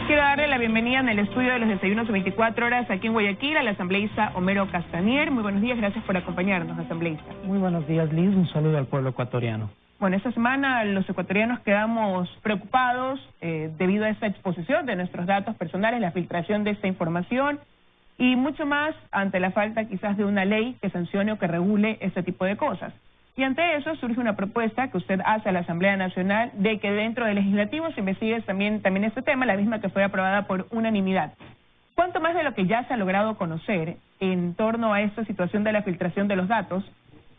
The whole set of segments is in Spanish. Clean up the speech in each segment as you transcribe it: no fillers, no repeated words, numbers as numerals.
Quiero darle la bienvenida en el estudio de los desayunos 24 horas aquí en Guayaquil al asambleísta Homero Castanier. Muy buenos días, gracias por acompañarnos, asambleísta. Muy buenos días, Liz. Un saludo al pueblo ecuatoriano. Bueno, esta semana los ecuatorianos quedamos preocupados debido a esta exposición de nuestros datos personales, la filtración de esta información y mucho más ante la falta quizás de una ley que sancione o que regule este tipo de cosas. Y ante eso surge una propuesta que usted hace a la Asamblea Nacional de que dentro del legislativo se investigue también este tema, la misma que fue aprobada por unanimidad. ¿Cuánto más de lo que ya se ha logrado conocer en torno a esta situación de la filtración de los datos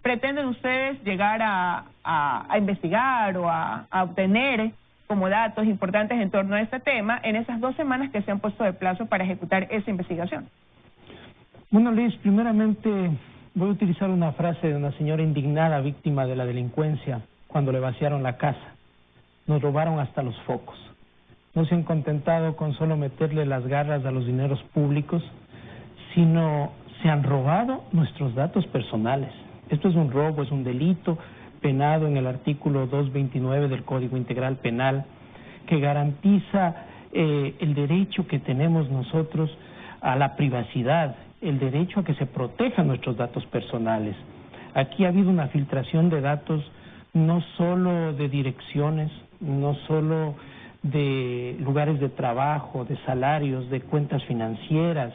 pretenden ustedes llegar a investigar o a obtener como datos importantes en torno a este tema en esas 2 semanas que se han puesto de plazo para ejecutar esa investigación? Bueno, Liz, primeramente voy a utilizar una frase de una señora indignada víctima de la delincuencia cuando le vaciaron la casa. Nos robaron hasta los focos. No se han contentado con solo meterle las garras a los dineros públicos, sino se han robado nuestros datos personales. Esto es un robo, es un delito penado en el artículo 229 del Código Integral Penal, que garantiza el derecho que tenemos nosotros a la privacidad, el derecho a que se protejan nuestros datos personales. Aquí ha habido una filtración de datos no solo de direcciones, no solo de lugares de trabajo, de salarios, de cuentas financieras,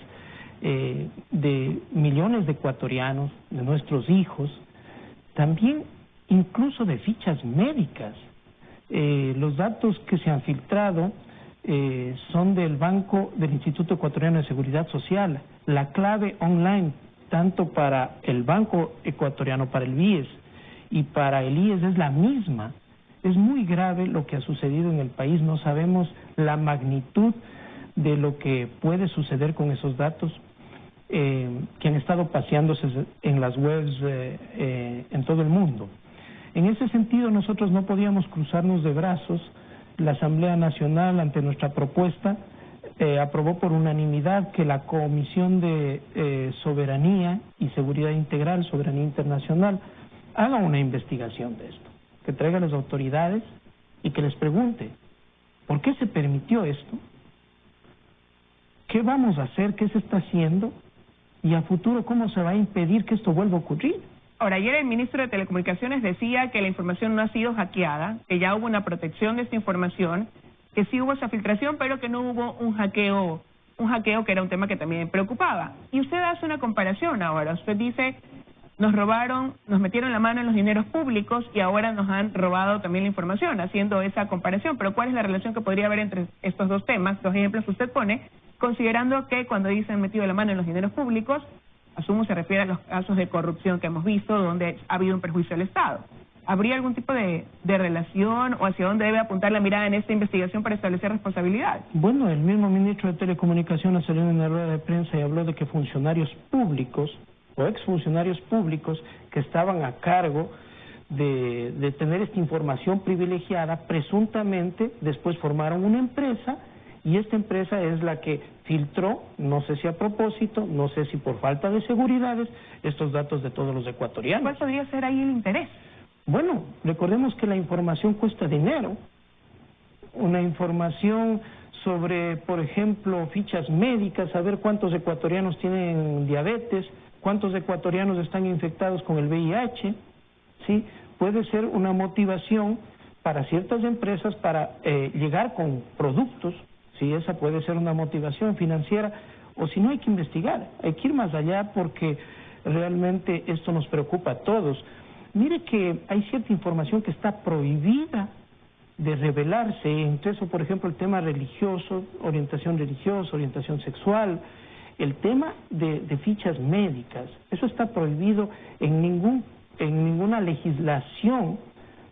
de millones de ecuatorianos, de nuestros hijos, también incluso de fichas médicas. Los datos que se han filtrado son del Instituto Ecuatoriano de Seguridad Social. La clave online, tanto para el Banco Ecuatoriano, para el BIES y para el IES es la misma. Es muy grave lo que ha sucedido en el país, no sabemos la magnitud de lo que puede suceder con esos datos que han estado paseándose en las webs en todo el mundo. En ese sentido, nosotros no podíamos cruzarnos de brazos. La Asamblea Nacional, ante nuestra propuesta, aprobó por unanimidad que la Comisión de Soberanía y Seguridad Integral, Soberanía Internacional, haga una investigación de esto, que traiga a las autoridades y que les pregunte, ¿por qué se permitió esto? ¿Qué vamos a hacer? ¿Qué se está haciendo? Y a futuro, ¿cómo se va a impedir que esto vuelva a ocurrir? Ahora, ayer el ministro de Telecomunicaciones decía que la información no ha sido hackeada, que ya hubo una protección de esta información, que sí hubo esa filtración, pero que no hubo un hackeo que era un tema que también preocupaba. Y usted hace una comparación ahora, usted dice, nos robaron, nos metieron la mano en los dineros públicos y ahora nos han robado también la información, haciendo esa comparación. Pero ¿cuál es la relación que podría haber entre estos dos temas, dos ejemplos que usted pone, considerando que cuando dicen metido la mano en los dineros públicos, asumo se refiere a los casos de corrupción que hemos visto donde ha habido un perjuicio al Estado? ¿Habría algún tipo de relación o hacia dónde debe apuntar la mirada en esta investigación para establecer responsabilidades? Bueno, el mismo ministro de Telecomunicaciones salió en una rueda de prensa y habló de que funcionarios públicos o exfuncionarios públicos que estaban a cargo de tener esta información privilegiada, presuntamente después formaron una empresa y esta empresa es la que filtró, no sé si a propósito, no sé si por falta de seguridades, estos datos de todos los ecuatorianos. ¿Cuál podría ser ahí el interés? Bueno, recordemos que la información cuesta dinero. Una información sobre, por ejemplo, fichas médicas, saber cuántos ecuatorianos tienen diabetes, cuántos ecuatorianos están infectados con el VIH, ¿sí? Puede ser una motivación para ciertas empresas para llegar con productos. Sí, esa puede ser una motivación financiera, o si no hay que investigar, hay que ir más allá porque realmente esto nos preocupa a todos. Mire que hay cierta información que está prohibida de revelarse, entre eso, por ejemplo, el tema religioso, orientación sexual, el tema de fichas médicas, eso está prohibido en ninguna legislación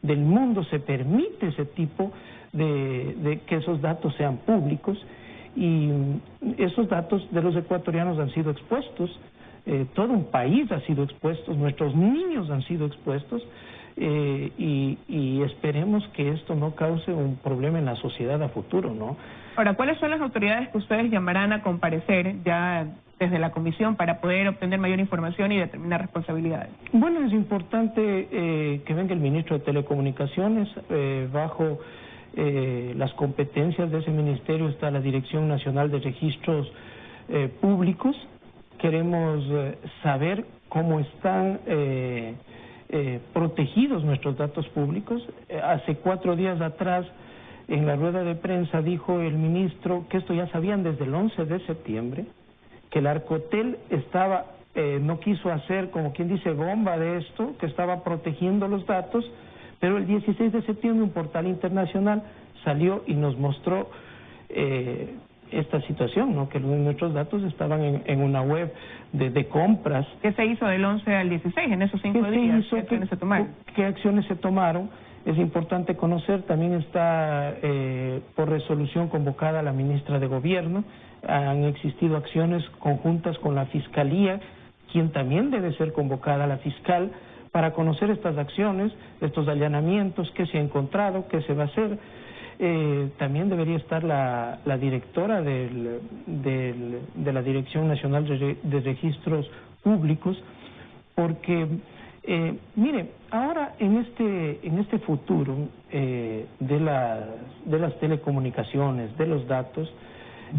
del mundo se permite ese tipo de que esos datos sean públicos y esos datos de los ecuatorianos han sido expuestos, todo un país ha sido expuesto, nuestros niños han sido expuestos y esperemos que esto no cause un problema en la sociedad a futuro, ¿no? Ahora, ¿cuáles son las autoridades que ustedes llamarán a comparecer ya desde la comisión para poder obtener mayor información y determinar responsabilidades? Bueno, es importante que venga el ministro de Telecomunicaciones bajo las competencias de ese ministerio está la Dirección Nacional de Registros Públicos. Queremos saber cómo están protegidos nuestros datos públicos. Hace 4 días atrás, en la rueda de prensa, dijo el ministro que esto ya sabían desde el 11 de septiembre, que el Arcotel estaba, no quiso hacer, como quien dice, bomba de esto, que estaba protegiendo los datos, pero el 16 de septiembre un portal internacional salió y nos mostró esta situación, ¿no? Que nuestros datos estaban en una web de compras. ¿Qué se hizo del 11 al 16 en esos 5 días? ¿Qué acciones se tomaron? ¿Qué acciones se tomaron? Es importante conocer, también está por resolución convocada la ministra de Gobierno, han existido acciones conjuntas con la Fiscalía, quien también debe ser convocada, la fiscal, para conocer estas acciones, estos allanamientos, qué se ha encontrado, qué se va a hacer. También debería estar la directora de la Dirección Nacional de Registros Públicos, porque, mire, ahora en este futuro de las telecomunicaciones, de los datos,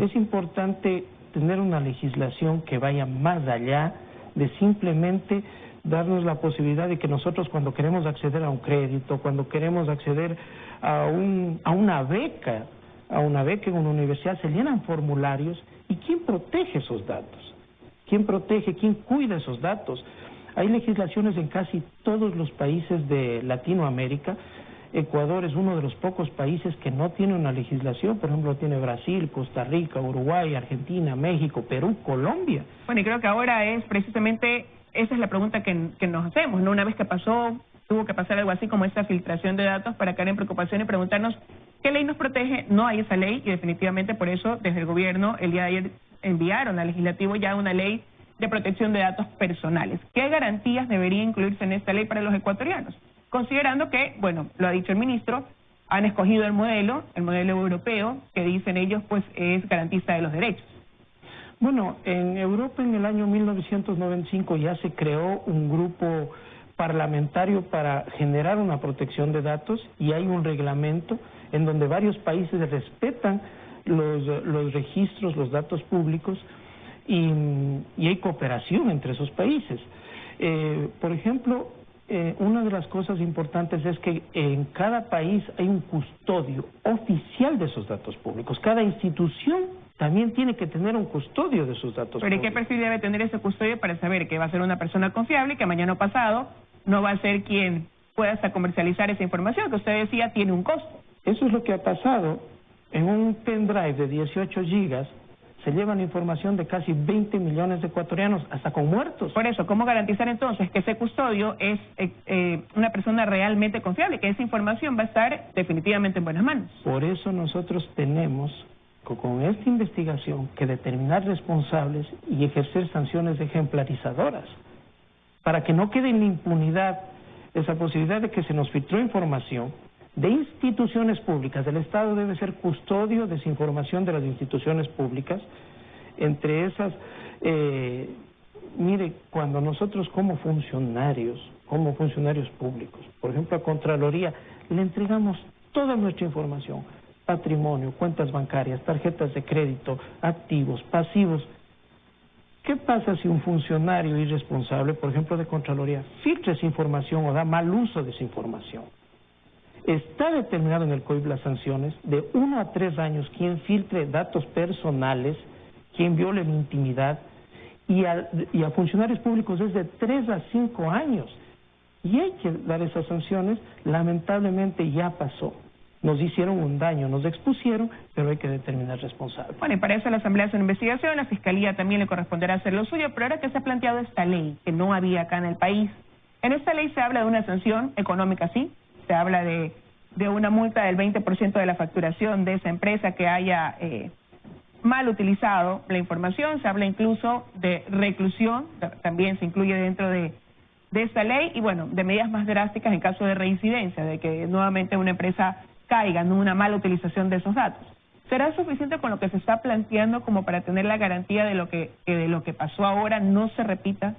es importante tener una legislación que vaya más allá de simplemente darnos la posibilidad de que nosotros, cuando queremos acceder a un crédito, cuando queremos acceder a una beca en una universidad, se llenan formularios. ¿Y quién protege esos datos? ¿Quién protege, quién cuida esos datos? Hay legislaciones en casi todos los países de Latinoamérica. Ecuador es uno de los pocos países que no tiene una legislación. Por ejemplo, tiene Brasil, Costa Rica, Uruguay, Argentina, México, Perú, Colombia. Bueno, y creo que ahora es precisamente, esa es la pregunta que nos hacemos, ¿no? Una vez que tuvo que pasar algo así como esta filtración de datos, para caer en preocupación y preguntarnos qué ley nos protege. No hay esa ley y definitivamente por eso desde el gobierno el día de ayer enviaron al legislativo ya una ley de protección de datos personales. ¿Qué garantías debería incluirse en esta ley para los ecuatorianos? Considerando que, bueno, lo ha dicho el ministro, han escogido el modelo europeo, que dicen ellos pues es garantista de los derechos. Bueno, en Europa en el año 1995 ya se creó un grupo parlamentario para generar una protección de datos y hay un reglamento en donde varios países respetan los registros, los datos públicos y hay cooperación entre esos países. Por ejemplo, una de las cosas importantes es que en cada país hay un custodio oficial de esos datos públicos. Cada institución también tiene que tener un custodio de sus datos públicos. ¿Pero y qué perfil debe tener ese custodio para saber que va a ser una persona confiable y que mañana o pasado no va a ser quien pueda hasta comercializar esa información que usted decía tiene un costo? Eso es lo que ha pasado. En un pendrive de 18 gigas se llevan información de casi 20 millones de ecuatorianos, hasta con muertos. Por eso, ¿cómo garantizar entonces que ese custodio es una persona realmente confiable, que esa información va a estar definitivamente en buenas manos? Por eso nosotros tenemos, con esta investigación, que determinar responsables y ejercer sanciones ejemplarizadoras, para que no quede en la impunidad esa posibilidad de que se nos filtró información de instituciones públicas. El Estado debe ser custodio de esa información de las instituciones públicas. Entre esas, mire, cuando nosotros como funcionarios públicos, por ejemplo a Contraloría, le entregamos toda nuestra información, patrimonio, cuentas bancarias, tarjetas de crédito, activos, pasivos. ¿Qué pasa si un funcionario irresponsable, por ejemplo de Contraloría, filtra esa información o da mal uso de esa información? Está determinado en el COIP las sanciones de 1 a 3 años quien filtre datos personales, quien viole la intimidad, y a funcionarios públicos es de 3 a 5 años. Y hay que dar esas sanciones. Lamentablemente ya pasó. Nos hicieron un daño, nos expusieron, pero hay que determinar responsables. Bueno, y para eso la Asamblea hace una investigación, la Fiscalía también le corresponderá hacer lo suyo, pero ahora que se ha planteado esta ley, que no había acá en el país, en esta ley se habla de una sanción económica, sí, se habla de una multa del 20% de la facturación de esa empresa que haya mal utilizado la información, se habla incluso de reclusión, también se incluye dentro de esta ley, y bueno, de medidas más drásticas en caso de reincidencia, de que nuevamente una empresa caiga en una mala utilización de esos datos. ¿Será suficiente con lo que se está planteando como para tener la garantía de lo que pasó ahora no se repita?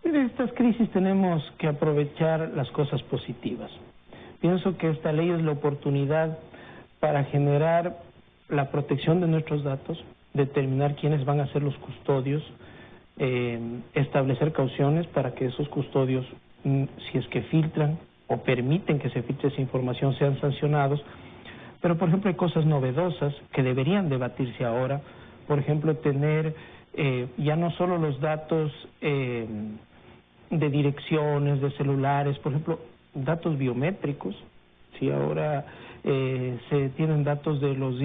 De estas crisis tenemos que aprovechar las cosas positivas. Pienso que esta ley es la oportunidad para generar la protección de nuestros datos, determinar quiénes van a ser los custodios, establecer cauciones para que esos custodios, si es que filtran o permiten que se filtre esa información, sean sancionados. Pero, por ejemplo, hay cosas novedosas que deberían debatirse ahora. Por ejemplo, tener ya no solo los datos de direcciones, de celulares, por ejemplo, datos biométricos. Sí, ahora se tienen datos de los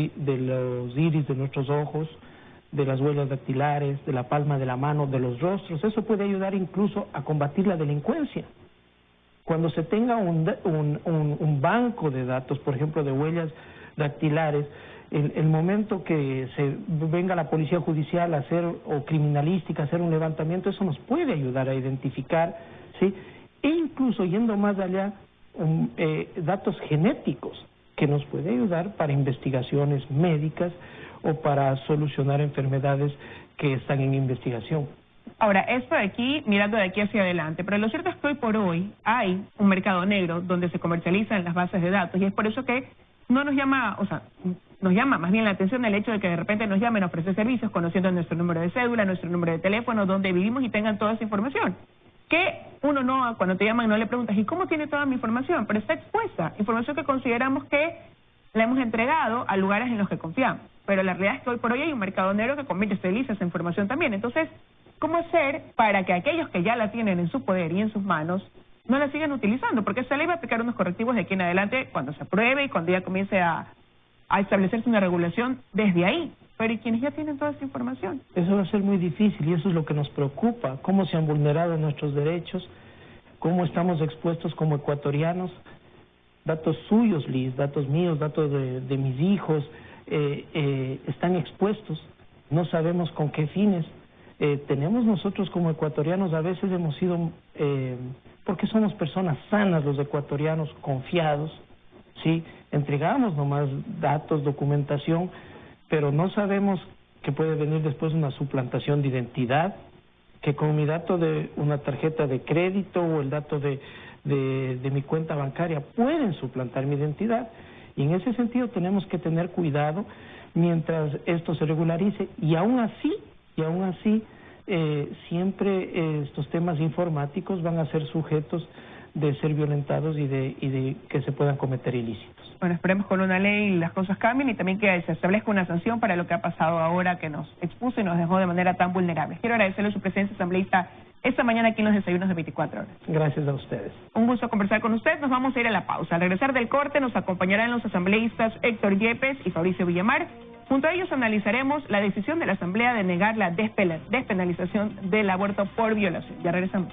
iris de nuestros ojos, de las huellas dactilares, de la palma de la mano, de los rostros. Eso puede ayudar incluso a combatir la delincuencia. Cuando se tenga un banco de datos, por ejemplo, de huellas dactilares, el momento que se venga la policía judicial a hacer, o criminalística, a hacer un levantamiento, eso nos puede ayudar a identificar, ¿sí? E incluso, yendo más allá, datos genéticos, que nos puede ayudar para investigaciones médicas o para solucionar enfermedades que están en investigación. Ahora, esto de aquí, mirando de aquí hacia adelante, pero lo cierto es que hoy por hoy hay un mercado negro donde se comercializan las bases de datos, y es por eso que no nos llama, o sea, nos llama más bien la atención el hecho de que de repente nos llamen a ofrecer servicios conociendo nuestro número de cédula, nuestro número de teléfono, dónde vivimos, y tengan toda esa información. Que uno no, cuando te llaman no le preguntas, ¿y cómo tiene toda mi información? Pero está expuesta, información que consideramos que la hemos entregado a lugares en los que confiamos. Pero la realidad es que hoy por hoy hay un mercado negro que comercializa esa información también. Entonces, ¿cómo hacer para que aquellos que ya la tienen en su poder y en sus manos no la sigan utilizando? Porque esta ley va a aplicar unos correctivos de aquí en adelante cuando se apruebe y cuando ya comience a establecerse una regulación desde ahí. Pero ¿y quienes ya tienen toda esa información? Eso va a ser muy difícil, y eso es lo que nos preocupa. Cómo se han vulnerado nuestros derechos, cómo estamos expuestos como ecuatorianos. Datos suyos, Liz, datos míos, datos de mis hijos, están expuestos. No sabemos con qué fines. Tenemos nosotros como ecuatorianos, a veces hemos sido, porque somos personas sanas los ecuatorianos, confiados, ¿sí? Entregamos nomás datos, documentación, pero no sabemos que puede venir después una suplantación de identidad, que con mi dato de una tarjeta de crédito o el dato de mi cuenta bancaria pueden suplantar mi identidad. Y en ese sentido tenemos que tener cuidado mientras esto se regularice, y aún así, siempre estos temas informáticos van a ser sujetos de ser violentados y de que se puedan cometer ilícitos. Bueno, esperemos con una ley las cosas cambien y también que se establezca una sanción para lo que ha pasado ahora, que nos expuso y nos dejó de manera tan vulnerable. Quiero agradecerle a su presencia asambleísta esta mañana aquí en los desayunos de 24 horas. Gracias a ustedes. Un gusto conversar con usted. Nos vamos a ir a la pausa. Al regresar del corte nos acompañarán los asambleístas Héctor Yepes y Fabricio Villamar. Junto a ellos analizaremos la decisión de la Asamblea de negar la despenalización del aborto por violación. Ya regresamos.